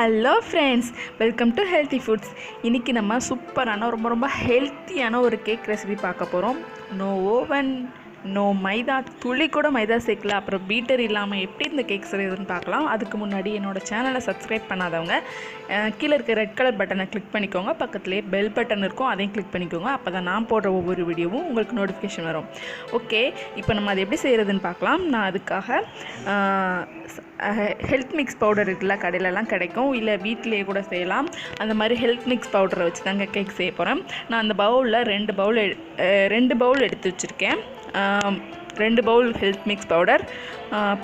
Hello friends, welcome to healthy foods. இன்றைக்கி நம்ம சூப்பரான ரொம்ப ஹெல்த்தியான ஒரு கேக் ரெசிபி பார்க்க போகிறோம். நோ ஓவன், நோ மைதா, துளி கூட மைதா சேர்க்கல, அப்புறம் பீட்டர் இல்லாமல் எப்படி இந்த கேக் செய்யுதுன்னு பார்க்கலாம். அதுக்கு முன்னாடி என்னோடய சேனலை சப்ஸ்கிரைப் பண்ணாதவங்க கீழே இருக்க ரெட் கலர் பட்டனை கிளிக் பண்ணிக்கோங்க. பக்கத்துலேயே பெல் பட்டன் இருக்கும், அதையும் கிளிக் பண்ணிக்கோங்க. அப்போ தான் நான் போடுற ஒவ்வொரு வீடியோவும் உங்களுக்கு நோட்டிஃபிகேஷன் வரும். ஓகே, இப்போ நம்ம அதை எப்படி செய்கிறதுன்னு பார்க்கலாம். நான் அதுக்காக ஹெல்த் மிக்ஸ் பவுடர் இருக்குல்ல, கடையிலலாம் கிடைக்கும், இல்லை வீட்டிலேயே கூட செய்யலாம். அந்த மாதிரி ஹெல்த் மிக்ஸ் பவுடரை வச்சு தாங்க கேக் செய்ய போகிறேன். நான் அந்த பவுலில் ரெண்டு பவுல் எடுத்து வச்சுருக்கேன். 2 பவுல் ஹெல்த் மிக்ஸ் பவுடர்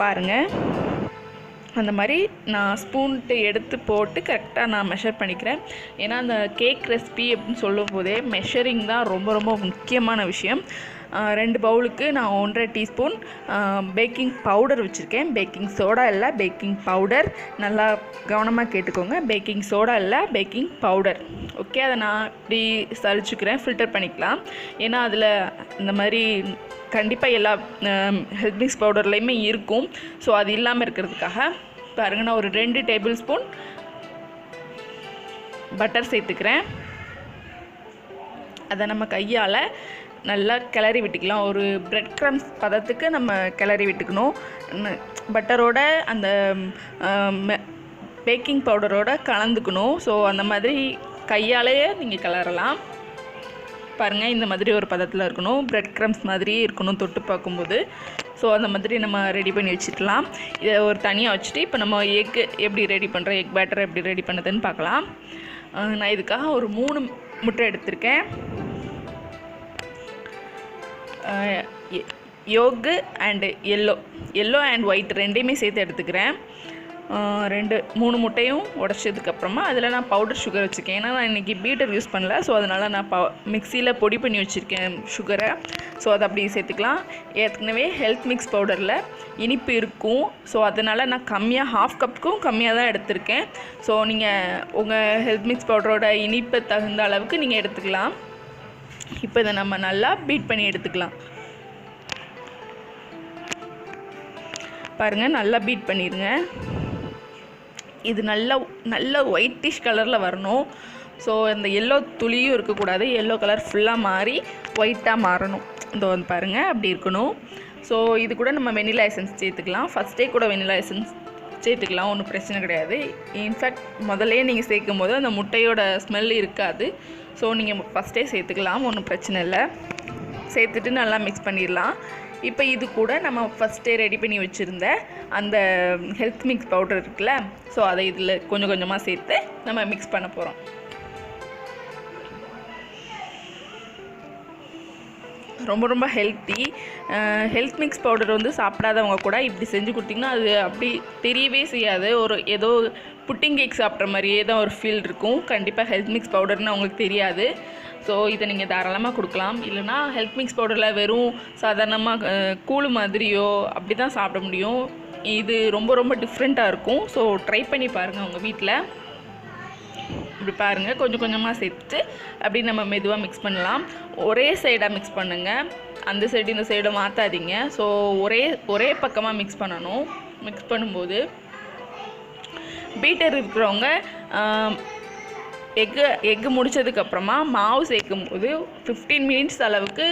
பாருங்கள். அந்த மாதிரி நான் ஸ்பூன்ட்டு எடுத்து போட்டு கரெக்டாக நான் மெஷர் பண்ணிக்கிறேன். ஏன்னா அந்த கேக் ரெசிபி அப்படின்னு சொல்லும் போதே மெஷரிங் தான் ரொம்ப முக்கியமான விஷயம். 2 பவுலுக்கு நான் 1.5 டீஸ்பூன் பேக்கிங் பவுடர் வச்சுருக்கேன். பேக்கிங் சோடா இல்லை, பேக்கிங் பவுடர். நல்லா கவனமாக கேட்டுக்கோங்க, பேக்கிங் சோடா இல்லை, பேக்கிங் பவுடர். ஓகே, அதை நான் இப்படி சலிச்சுக்கிறேன், ஃபில்டர் பண்ணிக்கலாம். ஏன்னா அதில் இந்த மாதிரி கண்டிப்பாக எல்லா ஹெல்த் மிக்ஸ் பவுடர்லேயுமே இருக்கும். ஸோ அது இல்லாமல் இருக்கிறதுக்காக பாருங்கள், நான் ஒரு 2 டேபிள் ஸ்பூன் பட்டர் சேர்த்துக்கிறேன். அதை நம்ம கையால் நல்லா கிளறி விட்டுக்கலாம். ஒரு பிரெட் க்ரம்ஸ் பதத்துக்கு நம்ம கிளறி விட்டுக்கணும். பட்டரோட அந்த பேக்கிங் பவுடரோட கலந்துக்கணும். ஸோ அந்த மாதிரி கையாலேயே நீங்கள் கிளறலாம். பாருங்கள், இந்த மாதிரி ஒரு பதத்தில் இருக்கணும், பிரெட் க்ரம்ஸ் மாதிரியே இருக்கணும் தொட்டு பார்க்கும்போது. ஸோ அந்த மாதிரி நம்ம ரெடி பண்ணி வச்சுக்கலாம். இதை ஒரு தனியாக வச்சுட்டு இப்போ நம்ம எக் எப்படி ரெடி பண்ணுறோம், எக் பேட்டர் எப்படி ரெடி பண்ணுறதுன்னு பார்க்கலாம். நான் இதுக்காக ஒரு 3 முட்டை எடுத்திருக்கேன். யோகு அண்டு எல்லோ அண்ட் ஒயிட் ரெண்டையுமே சேர்த்து எடுத்துக்கிறேன். 3 முட்டையும் உடச்சதுக்கப்புறமா அதில் நான் பவுடர் சுகர் வச்சுருக்கேன். ஏன்னா நான் இன்றைக்கி பீட்டர் யூஸ் பண்ணல, ஸோ அதனால் நான் மிக்சியில் பொடி பண்ணி வச்சுருக்கேன் சுகரை. ஸோ அதை அப்படி சேர்த்துக்கலாம். ஏற்கனவே ஹெல்த் மிக்ஸ் பவுடரில் இனிப்பு இருக்கும், ஸோ அதனால் நான் கம்மியாக 1/2 கப்புக்கும் கம்மியாக தான் எடுத்திருக்கேன். ஸோ நீங்கள் உங்கள் ஹெல்த் மிக்ஸ் பவுடரோட இனிப்பை தகுந்த அளவுக்கு நீங்கள் எடுத்துக்கலாம். இப்போ இதை நம்ம நல்லா பீட் பண்ணி எடுத்துக்கலாம். பாருங்கள், நல்லா பீட் பண்ணிடுங்க. இது நல்ல ஒயிட்டிஷ் கலரில் வரணும். ஸோ இந்த எல்லோ துளியும் இருக்கக்கூடாது, எல்லோ கலர் ஃபுல்லாக மாறி ஒயிட்டாக மாறணும். இந்த வந்து பாருங்கள், அப்படி இருக்கணும். ஸோ இது கூட நம்ம வெனிலா எசன்ஸ் சேர்த்துக்கலாம். ஃபஸ்ட்டே கூட வெனிலா எசன்ஸ் சேர்த்துக்கலாம், ஒன்றும் பிரச்சனை கிடையாது. இன்ஃபேக்ட் முதல்லையே நீங்கள் சேர்க்கும் போது அந்த முட்டையோட ஸ்மெல் இருக்காது. ஸோ நீங்கள் ஃபஸ்ட்டே சேர்த்துக்கலாம், ஒன்றும் பிரச்சனை இல்லை. சேர்த்துட்டு நல்லா மிக்ஸ் பண்ணிடலாம். இப்போ இது கூட நம்ம ஃபஸ்ட்டே ரெடி பண்ணி வச்சுருந்த அந்த ஹெல்த் மிக்ஸ் பவுடர் இருக்குல்ல, ஸோ அதை இதில் கொஞ்சம் கொஞ்சமாக சேர்த்து நம்ம மிக்ஸ் பண்ண போகிறோம். ரொம்ப ஹெல்த்தி. ஹெல்த் மிக்ஸ் பவுடர் வந்து சாப்பிடாதவங்க கூட இப்படி செஞ்சு கொடுத்திங்கன்னா அது அப்படி தெரியவே செய்யாது. ஏதோ புட்டிங் கேக் சாப்பிட்ற மாதிரியே தான் ஒரு ஃபீல் இருக்கும். கண்டிப்பாக ஹெல்த் மிக்ஸ் பவுடர்னு அவங்களுக்கு தெரியாது. ஸோ இதை நீங்கள் தாராளமாக கொடுக்கலாம். இல்லைனா ஹெல்த் மிக்ஸ் பவுடரில் வெறும் சாதாரணமாக கூழ் மாதிரியோ அப்படி தான் சாப்பிட முடியும். இது ரொம்ப டிஃப்ரெண்ட்டாக இருக்கும். ஸோ ட்ரை பண்ணி பாருங்கள் உங்கள் வீட்டில். இப்படி பாருங்கள், கொஞ்சம் கொஞ்சமாக சேர்த்து அப்படி நம்ம மெதுவாக மிக்ஸ் பண்ணலாம். ஒரே சைடாக மிக்ஸ் பண்ணுங்கள், அந்த சைடு இந்த சைடை மாற்றாதீங்க. ஸோ ஒரே பக்கமாக மிக்ஸ் பண்ணணும். மிக்ஸ் பண்ணும்போது பீட்டர் இருக்கிறவங்க எக்கு முடித்ததுக்கப்புறமா மாவு சேர்க்கும் போது 15 மினிட்ஸ் அளவுக்கு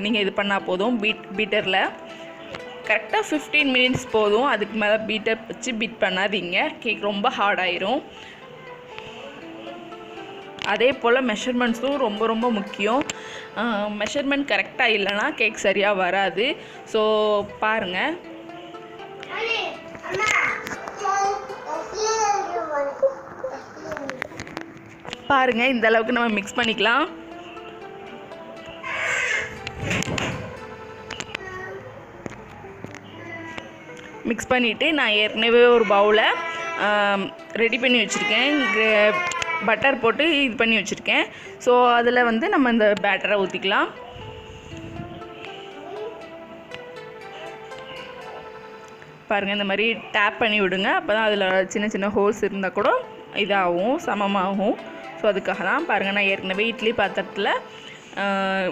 நீங்கள் இது பண்ணால் போதும். பீட்டரில் கரெக்டாக 15 மினிட்ஸ் போதும். அதுக்கு மேலே பீட்டர் வச்சு பீட் பண்ணாதீங்க, கேக் ரொம்ப ஹார்டாயிரும். அதே போல் மெஷர்மெண்ட்ஸும் ரொம்ப முக்கியம். மெஷர்மெண்ட் கரெக்டாக இல்லைன்னா கேக் சரியாக வராது. ஸோ பாருங்கள், இந்த அளவுக்கு நம்ம மிக்ஸ் பண்ணிக்கலாம். மிக்ஸ் பண்ணிவிட்டு நான் ஏற்கனவே ஒரு பவுலை ரெடி பண்ணி வச்சுருக்கேன். பட்டர் போட்டு இது பண்ணி வச்சுருக்கேன். ஸோ அதில் வந்து நம்ம இந்த பேட்டரை ஊற்றிக்கலாம். பாருங்கள், இந்த மாதிரி டேப் பண்ணி விடுங்க. அப்போ தான் அதில் சின்ன ஹோல்ஸ் இருந்தால் கூட இதாகும், சமமாகும். ஸோ அதுக்காக தான். பாருங்கள், நான் ஏற்கனவே இட்லி பாத்திரத்தில்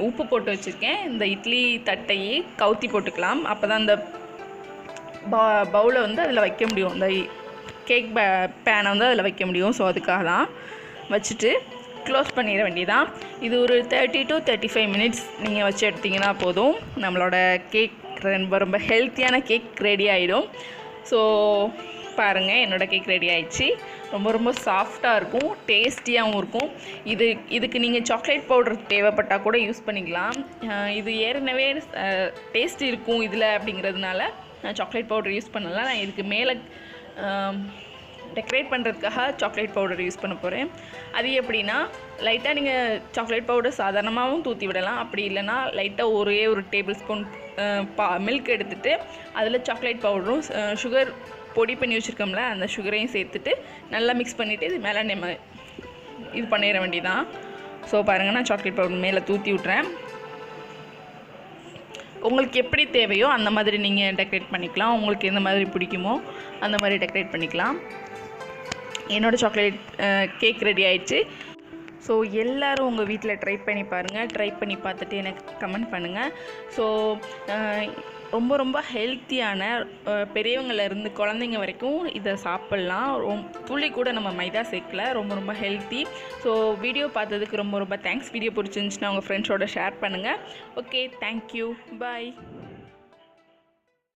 உப்பு போட்டு வச்சுருக்கேன். இந்த இட்லி தட்டையை கவுத்தி போட்டுக்கலாம். அப்போ தான் அந்த பவுலை வந்து அதில் வைக்க முடியும், அந்த கேக் பேனை வந்து அதில் வைக்க முடியும். ஸோ அதுக்காக தான் வச்சுட்டு க்ளோஸ் பண்ணிட வேண்டியதான். இது ஒரு 30 to 35 மினிட்ஸ் நீங்கள் வச்சு எடுத்திங்கன்னா போதும். நம்மளோட கேக் ரொம்ப ஹெல்த்தியான கேக் ரெடி ஆகிடும். ஸோ பாருங்கள், என்னோடய கேக் ரெடி ஆகிடுச்சு. ரொம்ப சாஃப்டாக இருக்கும், டேஸ்டியாகவும் இருக்கும். இதுக்கு நீங்கள் சாக்லேட் பவுடர் தேவைப்பட்டால் கூட யூஸ் பண்ணிக்கலாம். இது ஏற்கனவே டேஸ்ட் இருக்கும் இதில் அப்படிங்கிறதுனால நான் சாக்லேட் பவுடர் யூஸ் பண்ணலாம். நான் இதுக்கு மேலே டெக்கரேட் பண்ணுறதுக்காக சாக்லேட் பவுடர் யூஸ் பண்ண போகிறேன். அது எப்படின்னா, லைட்டாக நீங்கள் சாக்லேட் பவுடர் சாதாரணமாகவும் தூற்றி விடலாம். அப்படி இல்லைனா லைட்டாக ஒரே ஒரு டேபிள் ஸ்பூன் மில்க் எடுத்துகிட்டு அதில் சாக்லேட் பவுடரும் சுகர் பொடி பண்ணி வச்சுருக்கோம்ல அந்த சுகரையும் சேர்த்துட்டு நல்லா மிக்ஸ் பண்ணிவிட்டு இது மேலே நம்ம இது பண்ணிட வேண்டியதான். ஸோ பாருங்கள், நான் சாக்லேட் பவுடர் மேலே தூற்றி விட்றேன். உங்களுக்கு எப்படி தேவையோ அந்த மாதிரி நீங்கள் டெக்கரேட் பண்ணிக்கலாம். உங்களுக்கு எந்த மாதிரி பிடிக்குமோ அந்த மாதிரி டெக்கரேட் பண்ணிக்கலாம். என்னோடய சாக்லேட் கேக் ரெடி ஆயிடுச்சு. ஸோ எல்லோரும் உங்கள் வீட்டில் ட்ரை பண்ணி பாருங்கள். ட்ரை பண்ணி பார்த்துட்டு எனக்கு கமெண்ட் பண்ணுங்கள். ஸோ ரொம்ப ஹெல்த்தியான, பெரியவங்கலேருந்து குழந்தைங்க வரைக்கும் இதை சாப்பிட்லாம். துளி கூட நம்ம மைதா சேர்க்கல. ரொம்ப ஹெல்த்தி. ஸோ வீடியோ பார்த்ததுக்கு ரொம்ப தேங்க்ஸ். வீடியோ பிடிச்சிருந்துச்சுன்னா உங்கள் ஃப்ரெண்ட்ஸோட ஷேர் பண்ணுங்கள். ஓகே, தேங்க்யூ, பாய்.